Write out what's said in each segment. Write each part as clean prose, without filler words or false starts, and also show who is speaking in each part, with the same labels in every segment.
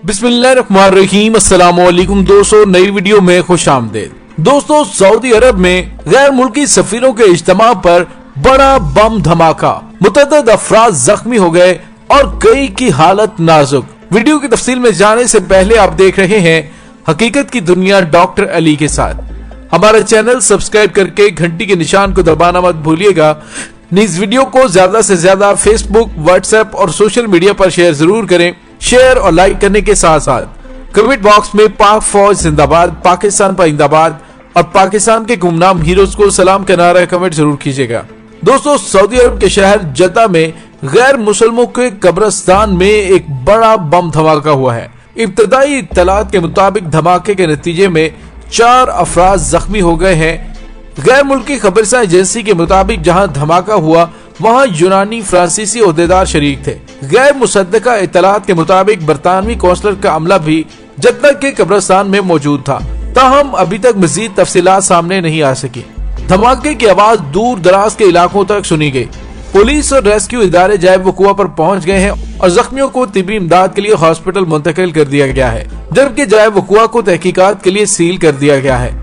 Speaker 1: बिस्मिल्लाहिर्रहमानिर्रहीम। अस्सलामुअलैकुम दोस्तों, नई वीडियो में खुश आमदेद। दोस्तों, सऊदी अरब में गैर मुल्की सफीरों के इज्तिमा पर बड़ा बम धमाका, मुतअद्दिद अफराद जख्मी हो गए और कई की हालत नाजुक। वीडियो की तफसील में जाने से पहले आप देख रहे हैं हकीकत की दुनिया डॉक्टर अली के साथ। हमारा चैनल सब्सक्राइब करके घंटी के निशान को दबाना मत भूलिएगा। इस वीडियो को ज्यादा से ज्यादा फेसबुक, व्हाट्सएप और सोशल मीडिया पर शेयर जरूर करें। शेयर और लाइक करने के साथ साथ कमेंट बॉक्स में पाक फौज जिंदाबाद, पाकिस्तान पाइंदाबाद और पाकिस्तान के गुमनाम हीरोज को सलाम का नारा कमेंट जरूर कीजिएगा। दोस्तों, सऊदी अरब के शहर जद्दा में गैर मुसलमानों के कब्रिस्तान में एक बड़ा बम धमाका हुआ है। इब्तदाई इत्तलात के मुताबिक धमाके के नतीजे में 4 अफराद जख्मी हो गए हैं। गैर मुल्की खबरसां एजेंसी के मुताबिक जहां धमाका हुआ वहां यूनानी फ्रांसीसी ओहदेदार शरीक थे। गैर मुसद्दका इत्तलात के मुताबिक बरतानवी कौंसलर का अमला भी जद्दा के कब्रिस्तान में मौजूद था। ताहम अभी तक मजीद तफसीलात सामने नहीं आ सकी। धमाके की आवाज दूर दराज के इलाकों तक सुनी गई। पुलिस और रेस्क्यू इदारे जाए वकुआ पर पहुंच गए हैं और जख्मियों को तिब्बी इमदाद के लिए हॉस्पिटल मुंतकिल कर दिया गया है, जबकि जाए वकुआ को तहकीकात के लिए सील कर दिया गया है।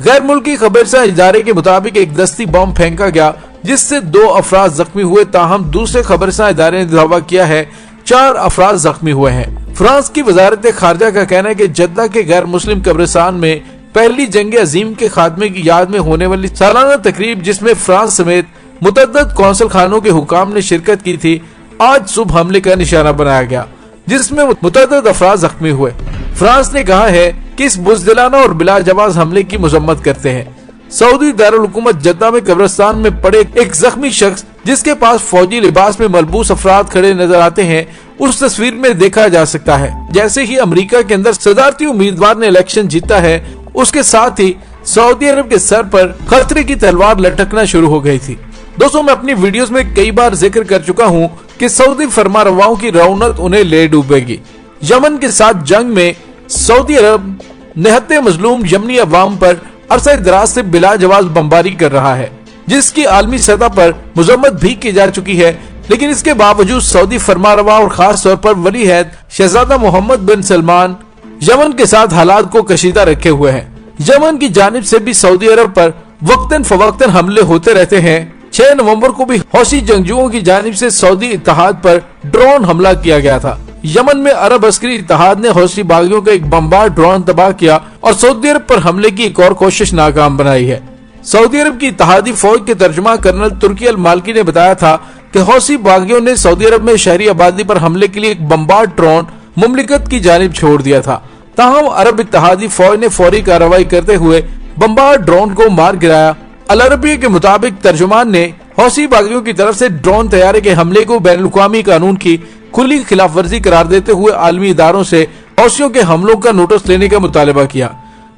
Speaker 1: गैर मुल्की खबरसां इदारे के मुताबिक एक दस्ती बम फेंका गया जिससे 2 अफराद जख्मी हुए। ताहम दूसरे खबरसां इदारे ने दावा किया है 4 अफराद जख्मी हुए हैं। फ्रांस की वजारत खारजा का कहना है कि जद्दा के गैर मुस्लिम कब्रिस्तान में पहली जंग अजीम के खात्मे की याद में होने वाली सालाना तकरीब, जिसमें फ्रांस समेत मुतअद्दिद कौंसल खानों के हुकाम ने शिरकत की थी, आज सुबह हमले का निशाना बनाया गया जिसमें मुतअद्दिद अफराद जख्मी हुए। फ्रांस ने कहा है कि इस बुज़दिलाना और बिलाजवाब हमले की मजम्मत करते हैं। सऊदी दारुल हुकूमत जद्दा में कब्रिस्तान में पड़े एक जख्मी शख्स जिसके पास फौजी लिबास में मलबूस अफराद खड़े नजर आते हैं, उस तस्वीर में देखा जा सकता है जैसे ही अमेरिका के अंदर सदारती उम्मीदवार ने इलेक्शन जीता है, उसके साथ ही सऊदी अरब के सर पर खतरे की तलवार लटकना शुरू हो गई थी। दोस्तों, मैं अपनी वीडियोस में कई बार जिक्र कर चुका हूँ कि सऊदी फरमारवाओं की रौनक उन्हें ले डूबेगी। यमन के साथ जंग में सऊदी अरब निहत्ते मजलूम यमनी अवाम पर अरसा दराज से बिलाजवाब बमबारी कर रहा है, जिसकी आलमी सतह पर मजम्मत भी की जा चुकी है। लेकिन इसके बावजूद सऊदी फरमारवा और खास तौर पर वली अहद शहजादा मोहम्मद बिन सलमान यमन के साथ हालात को कशीदा रखे हुए हैं। यमन की जानिब से भी सऊदी अरब पर वक्तन फवक्तन हमले होते रहते हैं। 6 नवंबर को भी हौसी जंगजुओं की जानिब से सऊदी इत्तेहाद पर ड्रोन हमला किया गया था। यमन में अरब अस्करी इत्तेहाद ने हौसी बागियों का एक बमबार ड्रोन तबाह किया और सऊदी अरब पर हमले की एक और कोशिश नाकाम बनाई है। सऊदी अरब की इत्तेहादी फौज के तर्जुमा कर्नल तुर्की अल मालकी ने बताया था कि हौसी बागियों ने सऊदी अरब में शहरी आबादी पर हमले के लिए एक बमबार ड्रोन मुमलिकत की जानिब छोड़ दिया था। ताहम अरब इत्तेहादी फौज ने फौरी कार्रवाई करते हुए बमबार ड्रोन को मार गिराया। अल अरबिया के मुताबिक तर्जुमान ने हौसी बागियों की तरफ से ड्रोन तैयारी के हमले को बैनुल-अक़वामी कानून की खुली खिलाफ वर्जी करार देते हुए आलमी इदारों से हौसियों के हमलों का नोटिस लेने का मुतालबा किया।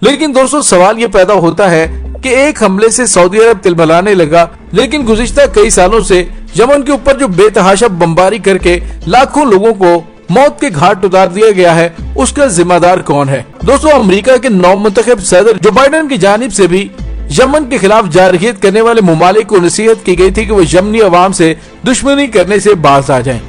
Speaker 1: लेकिन दोस्तों, सवाल ये पैदा होता है कि एक हमले से सऊदी अरब तिलमिलाने लगा, लेकिन गुज़िश्ता कई सालों से यमन के ऊपर जो बेतहाशा बमबारी करके लाखों लोगों को मौत के घाट उतार दिया गया है, उसका जिम्मेदार कौन है? दोस्तों, अमेरिका के नवमुंतखब सदर जो बाइडेन की जानिब से भी यमन के खिलाफ जारहियत करने वाले ममालिक को नसीहत की गई थी कि वो यमनी अवाम से दुश्मनी करने से बाज आ जाएं।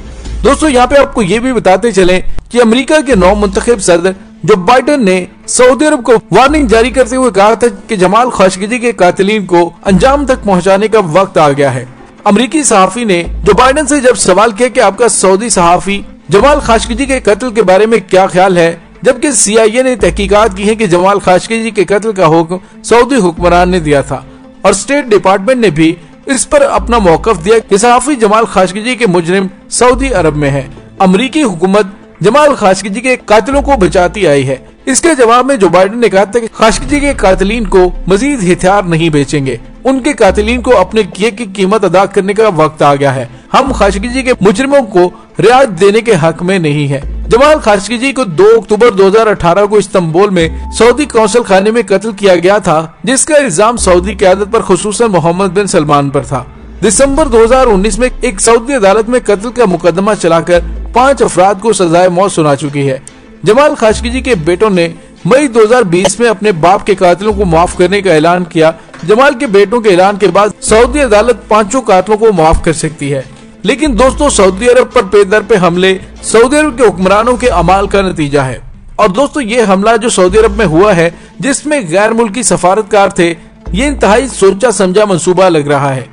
Speaker 1: दोस्तों, यहाँ पे आपको ये भी बताते चलें कि अमेरिका के नवमुंतखब सदर जो बाइडेन ने सऊदी अरब को वार्निंग जारी करते हुए कहा था कि जमाल खाशोगी के कातिलीन को अंजाम तक पहुंचाने का वक्त आ गया है। अमेरिकी सहाफी ने जो बाइडेन से जब सवाल किया कि आपका सऊदी सहाफी जमाल खाशोगी के कत्ल के बारे में क्या ख्याल है, जबकि CIA ने तहकीकात की है कि जमाल खाशोगी के कत्ल का हुक्म सऊदी हुक्मरान ने दिया था और स्टेट डिपार्टमेंट ने भी इस पर अपना मौकफ दिया कि सहाफी जमाल खाशोगी के मुजरिम सऊदी अरब में है। अमेरिकी हुकूमत जमाल खाशोगी के कातिलों को बचाती आई है। इसके जवाब में जो बाइडेन ने कहा था कि खाशोगी के कातिलीन को मजीद हथियार नहीं बेचेंगे, उनके कातिलीन को अपने किए की कीमत अदा करने का वक्त आ गया है। हम खाशोगी के मुजरिमों को रियायत देने के हक में नहीं है। जमाल खाशोगी को 2 अक्टूबर 2018 को इस्तांबुल में सऊदी कौंसल खाने में कत्ल किया गया था, जिसका इल्जाम सऊदी क़यादत पर खुसूसन मोहम्मद बिन सलमान पर था। दिसंबर 2019 में एक सऊदी अदालत में कत्ल का मुकदमा चलाकर 5 अफराद को सजाए मौत सुना चुकी है। जमाल खाशोगी के बेटों ने मई 2020 में अपने बाप के कातिलों को माफ करने का ऐलान किया। जमाल के बेटों के ऐलान के बाद सऊदी अदालत 5 कातिलों को माफ कर सकती है। लेकिन दोस्तों सऊदी अरब पर पे दर पे हमले सऊदी अरब के हुक्मरानों के अमाल का नतीजा है। और दोस्तों ये हमला जो सऊदी अरब में हुआ है, जिसमें गैर मुल्की सफारतकार थे, ये इंतहाई सोचा समझा मंसूबा लग रहा है,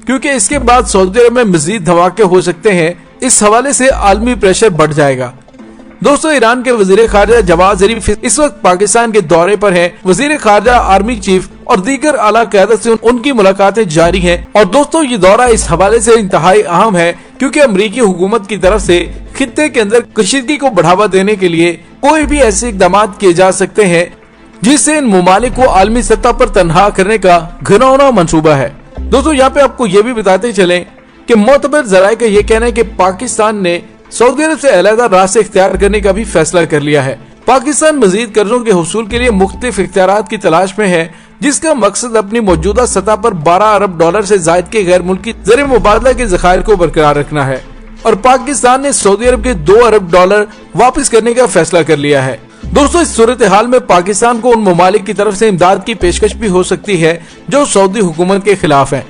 Speaker 1: क्योंकि इसके बाद सऊदी अरब में मजीद धमाके हो सकते हैं। इस हवाले से आलमी प्रेशर बढ़ जाएगा। दोस्तों ईरान के वजीर खारजा जवाद जरीफ इस वक्त पाकिस्तान के दौरे पर हैं। वजीर खारजा, आर्मी चीफ और दीगर आला क़यादत से उनकी मुलाकातें जारी हैं। और दोस्तों ये दौरा इस हवाले से इंतहाई अहम है क्योंकि अमरीकी हुकूमत की तरफ से खित्ते के अंदर कशीदगी को बढ़ावा देने के लिए कोई भी ऐसे इकदाम किए जा सकते हैं जिससे इन ममालिक को आलमी सतह पर तनहा करने का घिनौना मंसूबा है। दोस्तों यहाँ पे आपको ये भी बताते चले कि मोतबर जराये का ये कहना है कि पाकिस्तान ने सऊदी अरब से अलहदा रास्ते इख्तियार करने का भी फैसला कर लिया है। पाकिस्तान मजीद कर्जों के हुसूल के लिए मुख्तलिफ इख्तियारात की तलाश में है, जिसका मकसद अपनी मौजूदा सतह पर 12 अरब डॉलर से जायद के गैर मुल्की ज़र मुबादला के ज़खायर को बरकरार रखना है। और पाकिस्तान ने सऊदी अरब के 2 अरब डॉलर वापस करने का फैसला कर लिया है। दोस्तों इस सूरत हाल में पाकिस्तान को उन ममालिक की तरफ से इमदाद की पेशकश भी हो सकती है जो सऊदी हुकूमत के खिलाफ है।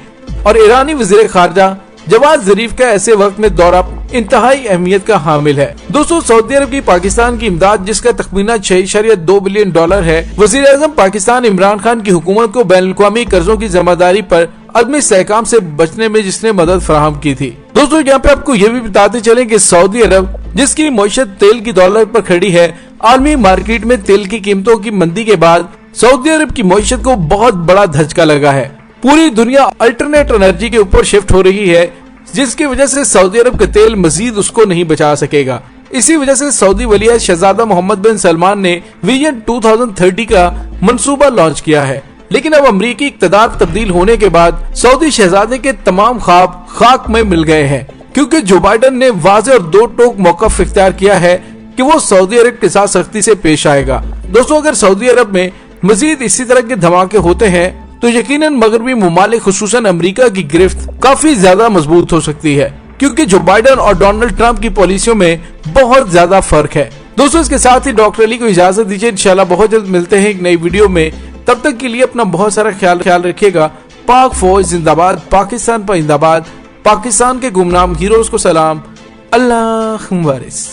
Speaker 1: और ईरानी वजीर खारजा जवाद जरीफ का ऐसे वक्त में दौरा इंतहाई अहमियत का हामिल है। दोस्तों सऊदी अरब की पाकिस्तान की इमदाद जिसका तखमीना 6.2 बिलियन डॉलर है। वजीर आज़म पाकिस्तान इमरान खान की हुकूमत को बैनुल अक़वामी कर्जों की जिम्मेदारी पर अदमी इस्तेहकाम से बचने में जिसने मदद फराहम की थी। दोस्तों यहाँ पे आपको ये भी बताते चले कि सऊदी अरब जिसकी मईशत तेल की दौलत पर खड़ी है, आलमी मार्केट में तेल की कीमतों की मंदी के बाद सऊदी अरब की मईशत को बहुत बड़ा धचका लगा है। पूरी दुनिया अल्टरनेट एनर्जी के ऊपर शिफ्ट हो रही है, जिसकी वजह से सऊदी अरब का तेल मजीद उसको नहीं बचा सकेगा। इसी वजह से सऊदी वली शहजादा मोहम्मद बिन सलमान ने विजन 2030 का मंसूबा लॉन्च किया है। लेकिन अब अमरीकी इक़्तिदार तब्दील होने के बाद सऊदी शहजादे के तमाम ख्वाब खाक में मिल गए हैं, क्योंकि जो बाइडन ने वाज़ेह और दो टोक मौक़िफ़ इख्तियार किया है कि वो सऊदी अरब के साथ सख्ती से पेश आएगा। दोस्तों अगर सऊदी अरब में मजीद इसी तरह के धमाके होते हैं तो यकीनन मगरबी ममालिक खुसूसन अमेरिका की गिरफ्त काफी ज्यादा मजबूत हो सकती है, क्योंकि जो बाइडन और डोनाल्ड ट्रंप की पॉलिसियों में बहुत ज्यादा फर्क है। दोस्तों इसके साथ ही डॉक्टर अली को इजाजत दीजिए, इंशाल्लाह बहुत जल्द मिलते हैं एक नई वीडियो में। तब तक के लिए अपना बहुत सारा ख्याल रखिएगा। पाक फौज जिंदाबाद, पाकिस्तान पर जिंदाबाद, पाकिस्तान के गुमनाम हीरोज को सलाम, अल्लाह वारिस।